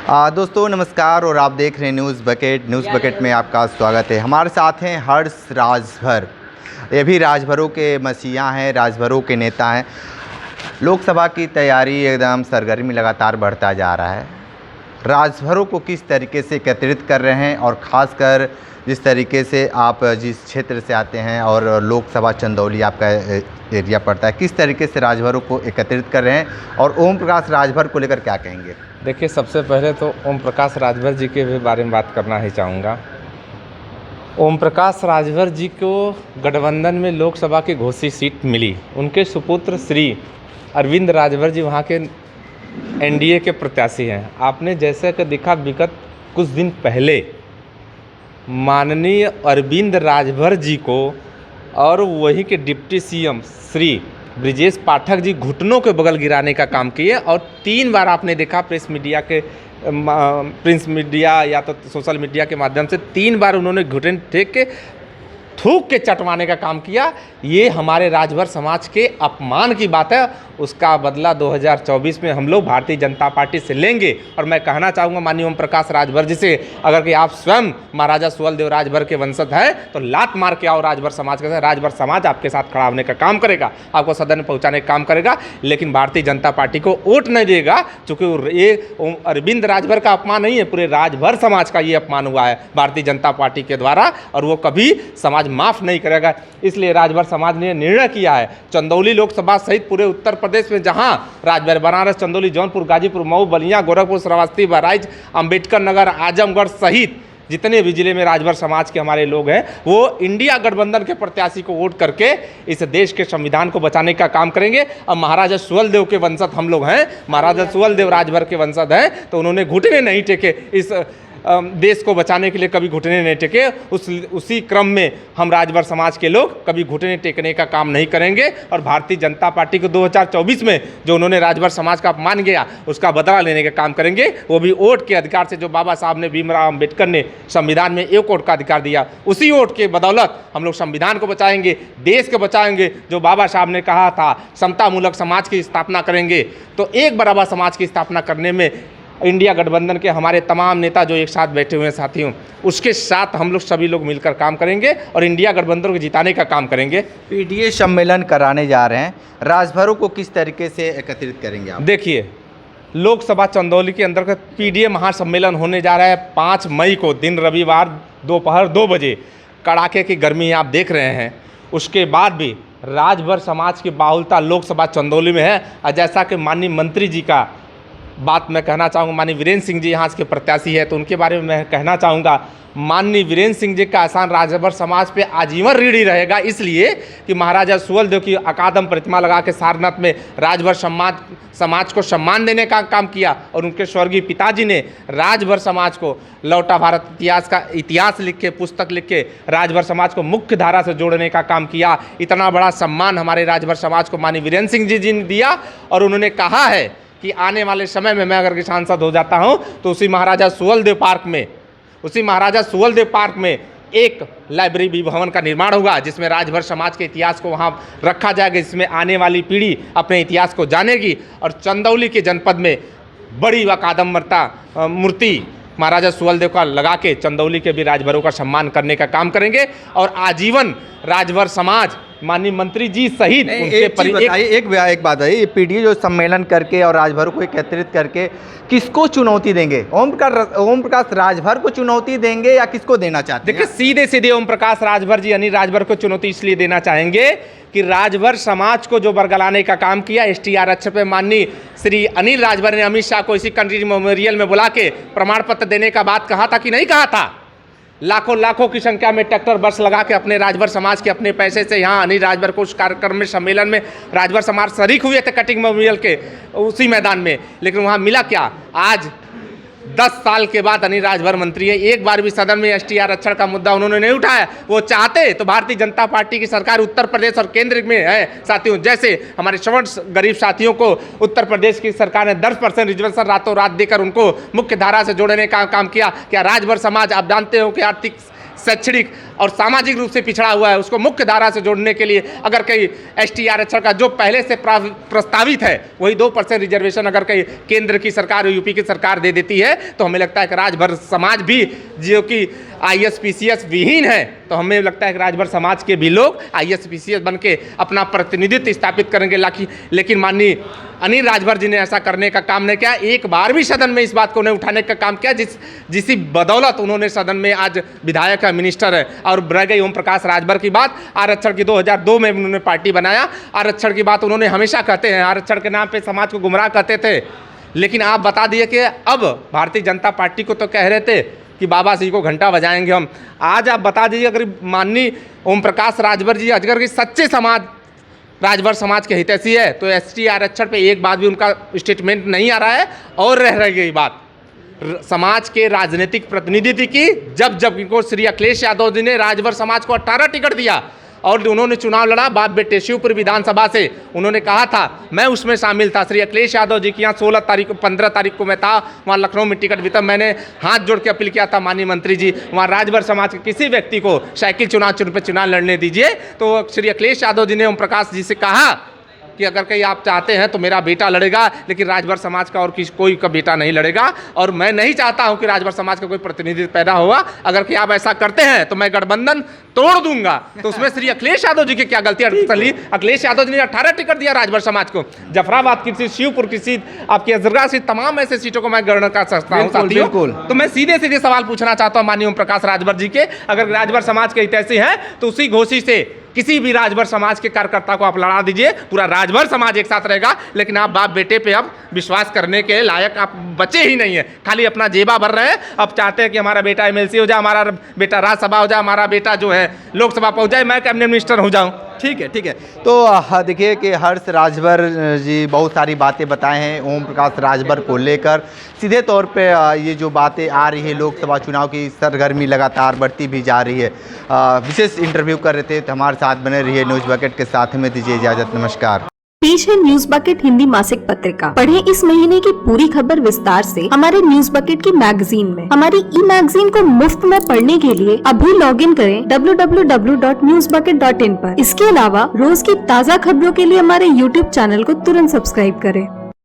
दोस्तों नमस्कार और आप देख रहे हैं न्यूज़ बकेट में आपका स्वागत है। हमारे साथ हैं हर्ष राजभर। ये भी राजभरों के मसीहा हैं, राजभरों के नेता हैं। लोकसभा की तैयारी एकदम सरगर्मी लगातार बढ़ता जा रहा है। राजभरों को किस तरीके से एकत्रित कर रहे हैं और ख़ासकर जिस तरीके से आप जिस क्षेत्र से आते हैं और लोकसभा चंदौली आपका एरिया पड़ता है, किस तरीके से राजभरों को एकत्रित कर रहे हैं और ओम प्रकाश राजभर को लेकर क्या कहेंगे? देखिए, सबसे पहले तो ओम प्रकाश राजभर जी के भी बारे में बात करना ही चाहूँगा। ओम प्रकाश राजभर जी को गठबंधन में लोकसभा की घोषित सीट मिली। उनके सुपुत्र श्री अरविंद राजभर जी वहाँ के एनडीए के प्रत्याशी हैं। आपने जैसे कि देखा, विगत कुछ दिन पहले माननीय अरविंद राजभर जी को और वहीं के डिप्टी सीएम श्री ब्रिजेश पाठक जी घुटनों के बगल गिराने का काम किए और 3 बार आपने देखा प्रेस मीडिया या तो सोशल मीडिया के माध्यम से 3 बार उन्होंने घुटने टेक के थूक के चटवाने का काम किया। ये हमारे राजभर समाज के अपमान की बात है। उसका बदला 2024 में हम लोग भारतीय जनता पार्टी से लेंगे। और मैं कहना चाहूँगा माननीय ओम प्रकाश राजभर जी से, अगर कि आप स्वयं महाराजा सुहेलदेव राजभर के वंशज हैं तो लात मार के आओ राजभर समाज के साथ। राजभर समाज आपके साथ खड़ा होने का काम करेगा, आपको सदन में पहुँचाने का काम करेगा, लेकिन भारतीय जनता पार्टी को वोट नहीं देगा। चूँकि ये अरविंद राजभर का अपमान नहीं है, पूरे राजभर समाज का ये अपमान हुआ है भारतीय जनता पार्टी के द्वारा, और वो कभी समाज माफ़ नहीं करेगा। इसलिए राजभर समाज ने निर्णय किया है चंदौली लोकसभा सहित पूरे उत्तर प्रदेश में, जहां राजभर, बनारस, चंदौली, जौनपुर, गाजीपुर, मऊ, बलिया, गोरखपुर, श्रावस्ती, बहराइच, अंबेडकर नगर, आजमगढ़ सहित जितने भी जिले में राजभर समाज के हमारे लोग हैं, वो इंडिया गठबंधन के प्रत्याशी को वोट करके इस देश के संविधान को बचाने का काम करेंगे। अब महाराजा सुहेलदेव के वंशज हम लोग हैं, महाराजा सुहेलदेव राजभर के वंशज हैं, तो उन्होंने घुटने नहीं टेके, इस देश को बचाने के लिए कभी घुटने नहीं टेके। उसी क्रम में हम राजभर समाज के लोग कभी घुटने टेकने का काम नहीं करेंगे और भारतीय जनता पार्टी को 2024 में जो उन्होंने राजभर समाज का अपमान किया उसका बदला लेने का काम करेंगे। वो भी वोट के अधिकार से, जो बाबा साहब ने, भीमराव अम्बेडकर ने संविधान में एक वोट का अधिकार दिया, उसी वोट के बदौलत हम लोग संविधान को बचाएंगे, देश को बचाएंगे। जो बाबा साहब ने कहा था समतामूलक समाज की स्थापना करेंगे, तो एक बराबर समाज की स्थापना करने में इंडिया गठबंधन के हमारे तमाम नेता जो एक साथ बैठे हुए हैं साथियों, उसके साथ हम लोग सभी लोग मिलकर काम करेंगे और इंडिया गठबंधन को जिताने का काम करेंगे। पीडीए सम्मेलन कराने जा रहे हैं, राजभरों को किस तरीके से एकत्रित करेंगे आप? देखिए, लोकसभा चंदौली के अंतर्गत पीडीए महासम्मेलन होने जा रहा है 5 मई को, दिन रविवार, दोपहर 2 बजे। कड़ाके की गर्मी आप देख रहे हैं, उसके बाद भी राजभर समाज की बाहुलता लोकसभा चंदौली में है। और जैसा कि माननीय मंत्री जी का बात मैं कहना चाहूँगा, माननीय वीरेंद्र सिंह जी यहाँ के प्रत्याशी है, तो उनके बारे में मैं कहना चाहूँगा, माननीय वीरेंद्र सिंह जी का एहसान राजभर समाज पे आजीवन ऋणी रहेगा, इसलिए कि महाराजा सुहेलदेव की अकादम प्रतिमा लगा के सारनाथ में राजभर समाज को सम्मान देने का काम किया और उनके स्वर्गीय पिताजी ने राजभर समाज को लौटा भारत इतिहास लिख के, पुस्तक लिख के राजभर समाज को मुख्य धारा से जोड़ने का काम किया। इतना बड़ा सम्मान हमारे राजभर समाज को माननीय वीरेंद्र सिंह जी ने दिया और उन्होंने कहा है कि आने वाले समय में मैं अगर सांसद हो जाता हूं तो उसी महाराजा सुहेलदेव पार्क में एक लाइब्रेरी भवन का निर्माण होगा, जिसमें राजभर समाज के इतिहास को वहां रखा जाएगा, जिसमें आने वाली पीढ़ी अपने इतिहास को जानेगी। और चंदौली के जनपद में बड़ी अकादम मूर्ति महाराजा सुहेलदेव का लगा के चंदौली के भी राजभरों का सम्मान करने का काम करेंगे और आजीवन राजभर समाज माननीय मंत्री जी सहित एक बात है, ये पीडीए जो सम्मेलन करके और राजभर को एकत्रित करके किसको चुनौती देंगे? ओम प्रकाश राजभर को चुनौती देंगे या किसको देना चाहते हैं? देखिए, सीधे ओम प्रकाश राजभर जी अनिल राजभर को चुनौती इसलिए देना चाहेंगे कि राजभर समाज को जो बरगलाने का काम किया, ST आरक्षण पे माननीय श्री अनिल राजभर ने अमित शाह को इसी कंट्री मेमोरियल में बुला के प्रमाण पत्र देने का बात कहा था कि नहीं कहा था? लाखों की संख्या में ट्रैक्टर बस लगा के अपने राजभर समाज के अपने पैसे से यहाँ अनिल राजभर को उस कार्यक्रम में, सम्मेलन में राजभर समाज शरीक हुए थे कटिंग मेमोरियल के उसी मैदान में, लेकिन वहाँ मिला क्या? आज 10 साल के बाद अनिल राजभर मंत्री है, एक बार भी सदन में ST आरक्षण का मुद्दा उन्होंने नहीं उठाया। वो चाहते तो भारतीय जनता पार्टी की सरकार उत्तर प्रदेश और केंद्र में है साथियों, जैसे हमारे सवर्ण गरीब साथियों को उत्तर प्रदेश की सरकार ने 10% रिजर्वेशन रातों रात देकर उनको मुख्य धारा से जोड़ने का काम किया। क्या राजभर समाज, आप जानते हो कि आर्थिक शैक्षणिक और सामाजिक रूप से पिछड़ा हुआ है, उसको मुख्य धारा से जोड़ने के लिए अगर कहीं ST आरक्षण का जो पहले से प्रस्तावित है वही 2% रिजर्वेशन अगर कहीं केंद्र की सरकार और यूपी की सरकार दे देती है तो हमें लगता है कि राजभर समाज भी जो कि IAS PCS विहीन है, तो हमें लगता है कि राजभर समाज के भी लोग IAS PCS बन के अपना प्रतिनिधित्व स्थापित करेंगे। लेकिन माननीय अनिल राजभर जी ने ऐसा करने का काम नहीं किया, एक बार भी सदन में इस बात को नहीं उठाने का काम किया जिसकी बदौलत उन्होंने सदन में आज विधायक है, मिनिस्टर है। और रह गई ओम प्रकाश राजभर की बात, आरक्षण की 2002 में उन्होंने पार्टी बनाया, आरक्षण की बात उन्होंने हमेशा कहते हैं, आरक्षण के नाम पर समाज को गुमराह करते थे। लेकिन आप बता दिए कि अब भारतीय जनता पार्टी को तो कह रहे थे कि बाबा सिंह को घंटा बजाएंगे हम, आज आप बता दीजिए अगर माननीय ओम प्रकाश राजभर जी अगर सच्चे समाज राजभर समाज के हितैषी है तो ST आरक्षण पे एक बात भी उनका स्टेटमेंट नहीं आ रहा है। और रह गई बात समाज के राजनीतिक प्रतिनिधित्व की, जब इनको श्री अखिलेश यादव जी ने राजभर समाज को 18 टिकट दिया और उन्होंने चुनाव लड़ा बाप बेटे शिवपुर विधानसभा से, उन्होंने कहा था मैं उसमें शामिल था। श्री अखिलेश यादव जी के यहाँ 15 तारीख को मैं था, वहाँ लखनऊ में टिकट भी था। मैंने हाथ जोड़ के अपील किया था माननीय मंत्री जी वहाँ राजभर समाज के किसी व्यक्ति को साइकिल चुनाव लड़ने दीजिए। तो श्री अखिलेश यादव जी ने ओम प्रकाश जी से कहा कि अगर कहीं आप चाहते हैं तो मेरा बेटा लड़ेगा, लेकिन राजभर समाज का और कोई का बेटा नहीं लड़ेगा। और मैं नहीं चाहता हूं कि राजभर समाज का कोई प्रतिनिधित्व पैदा हुआ। अगर कि आप ऐसा करते हैं तो मैं गठबंधन तोड़ दूंगा। तो उसमें श्री अखिलेश यादव जी की क्या गलती चली? अखिलेश यादव जी ने 18 टिकट दिया राजभर समाज को। जफराबाद की सीट, शिवपुर की सीट, आपकी अजरगा सीट, तमाम ऐसे सीटों को मैं गणना कर सकता हूँ साथियों। तो मैं सीधे सवाल पूछना चाहता हूँ माननीय ओम प्रकाश राजभर जी के, अगर राजभर समाज के हितैषी हैं तो उसी घोषी से किसी भी राजभर समाज के कार्यकर्ता को आप लड़ा दीजिए, पूरा राजभर समाज एक साथ रहेगा। लेकिन आप बाप बेटे पे अब विश्वास करने के लायक आप बचे ही नहीं है, खाली अपना जेबा भर रहे हैं। अब चाहते हैं कि हमारा बेटा MLC हो जाए, हमारा बेटा राज्यसभा हो जाए, हमारा बेटा जो है लोकसभा पहुंच जाए, मैं कैबिनेट मिनिस्टर हो जाऊं। ठीक है। तो देखिए कि हर्ष राजभर जी बहुत सारी बातें बताए हैं ओम प्रकाश राजभर को लेकर। सीधे तौर पे ये जो बातें आ रही है, लोकसभा चुनाव की सरगर्मी लगातार बढ़ती भी जा रही है। विशेष इंटरव्यू कर रहे थे, तो हमारे साथ बने रहिए न्यूज़ बकेट के साथ। में दीजिए इजाज़त, नमस्कार। पेश है न्यूज बकेट हिंदी मासिक पत्रिका। पढ़ें इस महीने की पूरी खबर विस्तार से हमारे न्यूज बकेट की मैगजीन में। हमारी ई-मैगजीन को मुफ्त में पढ़ने के लिए अभी लॉगिन करें www.newsbucket.in पर। इसके अलावा रोज की ताज़ा खबरों के लिए हमारे YouTube चैनल को तुरंत सब्सक्राइब करें।